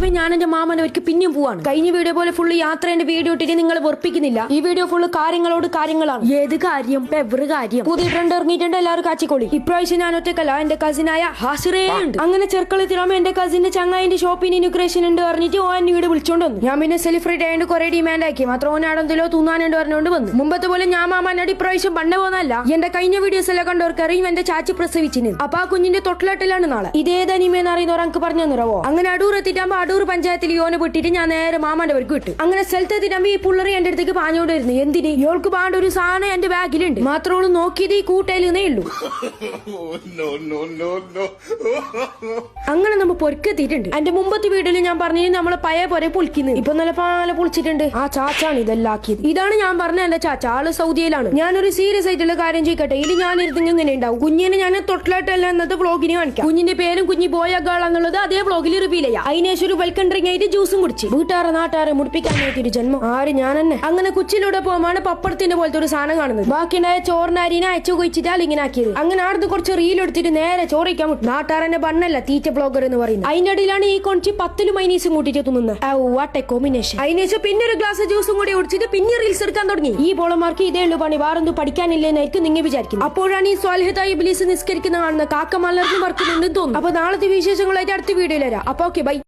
പോയി ഞാൻ എന്റെ മാമന്റെ അവർക്ക് പിന്നെയും പോവാണ്. കഴിഞ്ഞ വീഡിയോ പോലെ ഫുള്ള് യാത്രേന്റെ വീഡിയോ ഇട്ടിട്ട് നിങ്ങൾ വെറുപ്പിക്കുന്നില്ല. ഈ വീഡിയോ ഫുള്ള് കാര്യങ്ങളോട് കാര്യങ്ങളാണ്. ഏത് കാര്യം? എവറ് കാര്യം. പുതിയ ട്രെൻഡ് ഇറങ്ങിയിട്ടുണ്ട്, എല്ലാവരും കാച്ചിക്കോളി. ഇപ്രാവശ്യം ഞാൻ ഒറ്റക്കല്ല, എന്റെ കസിനായ ഹാസിറേ ഉണ്ട്. അങ്ങനെ ചെറുക്കളത്തിലാകുമ്പോ എന്റെ കസിന്റെ ചങ്ങായിന്റെ ഷോപ്പിന് ഇനുഗ്രേഷൻ ഉണ്ട് പറഞ്ഞിട്ട് ഓൻ വീട് വിളിച്ചോണ്ട് വന്നു. ഞാൻ പിന്നെ സെലിബ്രേറ്റ് ആയതുകൊണ്ട് കുറെ ഡിമാൻഡ് ആക്കി. മാത്രം ഓനാടെന്തല്ലോ തൂന്നാനുണ്ട് പറഞ്ഞുകൊണ്ട് വന്നു. മുമ്പത്തെ പോലെ ഞാൻ മാമാനോട് ഇപ്രാവശ്യം പണ്ട് പോകുന്നല്ല. എന്റെ കഴിഞ്ഞ വീഡിയോസ് എല്ലാം കണ്ടവർക്കറിയും എന്റെ ചാച്ചി പ്രസവിച്ചിന്. അപ്പൊ ആ കുഞ്ഞിന്റെ തൊട്ടിലാട്ടിലാണ് നാളെ. ഇതേത് അനിമേന്ന് അറിയുന്നവർ എനിക്ക് പറഞ്ഞു തന്നിറവോ. അങ്ങനെ അടൂർ എത്തിട്ടാകുമ്പോ അടൂർ പഞ്ചായത്തിൽ യോനെ വിട്ടിട്ട് ഞാൻ നേരെ മാമാന്റെ വർക്ക് വിട്ടു. അങ്ങനെ സ്ഥലത്ത് എത്തിട്ടാകുമ്പോ ഈ പുള്ളറി എന്റെ അടുത്തേക്ക് പാഞ്ഞോണ്ട് വരുന്നു. എന്തിന്? ഇവൾക്ക് പാണ്ട ഒരു സാധനം എന്റെ ബാഗിലുണ്ട്. മാത്രോള് നോക്കിയത് ഈ കൂട്ടയിലേ ഉള്ളൂ. അങ്ങനെ നമ്മ പൊരുക്കെത്തിയിട്ടുണ്ട്. എന്റെ മുമ്പത്തെ വീഡിയോയിൽ ഞാൻ പറഞ്ഞു നമ്മളെ പഴയ പോലെ പൊളിക്കുന്നു. ഇപ്പൊ നല്ല പാല പൊളിച്ചിട്ടുണ്ട്. ആ ചാച്ചാണ് ഇതെല്ലാം ആക്കിയത്. ഇതാണ് ഞാൻ പറഞ്ഞ എന്റെ ചാച്ച. ആള് സൗദിയിലാണ്. ഞാനൊരു സീരിയസ് ആയിട്ടുള്ള കാര്യം ചെയ്യട്ടെ. ഇതിൽ ഞാൻ ഇരുന്നെങ്കിൽ ഇങ്ങനെ ഉണ്ടാവും. കുഞ്ഞിനെ ഞാൻ തൊട്ടിലായിട്ടല്ല എന്നത് വ്ളോഗിന് കാണിക്കാം. കുഞ്ഞിന്റെ പേരും കുഞ്ഞി ബോയ ഗേൾ എന്നുള്ളത് അതേ വ്ളോഗിൽ റിവീൽ ചെയ്യാം. അതിനേശം ഒരു വെൽക്കം ഡ്രിങ്ക് ആയിട്ട് ജ്യൂസും കുടിച്ച് വീട്ടുകാരെ നാട്ടുകാരെ മുടിപ്പിക്കാനായിട്ടൊരു ജന്മം. ആര്? ഞാൻ തന്നെ. അങ്ങനെ കുച്ചിലൂടെ പോകുമ്പോൾ പപ്പടത്തിന്റെ പോലത്തെ ഒരു സാധനം കാണുന്നത്. ബാക്കിയുണ്ടായ ചോറിന്റെ അരിനെ അയച്ചു കൊയിച്ചിട്ടാൽ ഇങ്ങനെ ആക്കിയത്. അങ്ങനെ ആടുന്ന് കുറച്ച് റീൽ എടുത്തിട്ട് നേരെ ചോറിക്കാൻ വിട്ടു. നാട്ടുകാരന്റെ ബണ്ണല്ല തീറ്റ ബ്ലോഗർ എന്ന് പറയുന്നത്. അതിന്റെ അടിയിലാണ് ഈ കൊഞ്ചി 10 മൈനീസും കൂട്ടിട്ട് തിന്നുന്നത്. വാട്ടെ കോമ്പിനേഷൻ. അതിനേശം പിന്നെ ഒരു ഗ്ലാസ് ജ്യൂസും കൂടി കുടിച്ചിട്ട് പിന്നെ റീൽസ് എടുക്കാൻ തുടങ്ങി. ഈ പോളമാർക്ക് ഇതേ ഉള്ളു പണി, വേറെന്തും പഠിക്കാനില്ലെന്നായിരിക്കും നിങ്ങൾ വിചാരിക്കുന്നത്. അപ്പോഴാണ് ഈ സ്വാലിഹത്തായി ഇബ്ലീസ് നിസ്കരിക്കുന്ന കാണുന്ന കാക്ക മലർന്ന് മറക്കുന്നുണ്ടെന്ന് തോന്നുന്നു. അപ്പൊ നാളത്തെ വിശേഷങ്ങളായിട്ട് അടുത്ത വീഡിയോയിൽ വരാം. അപ്പൊ ഓക്കെ, ബൈ.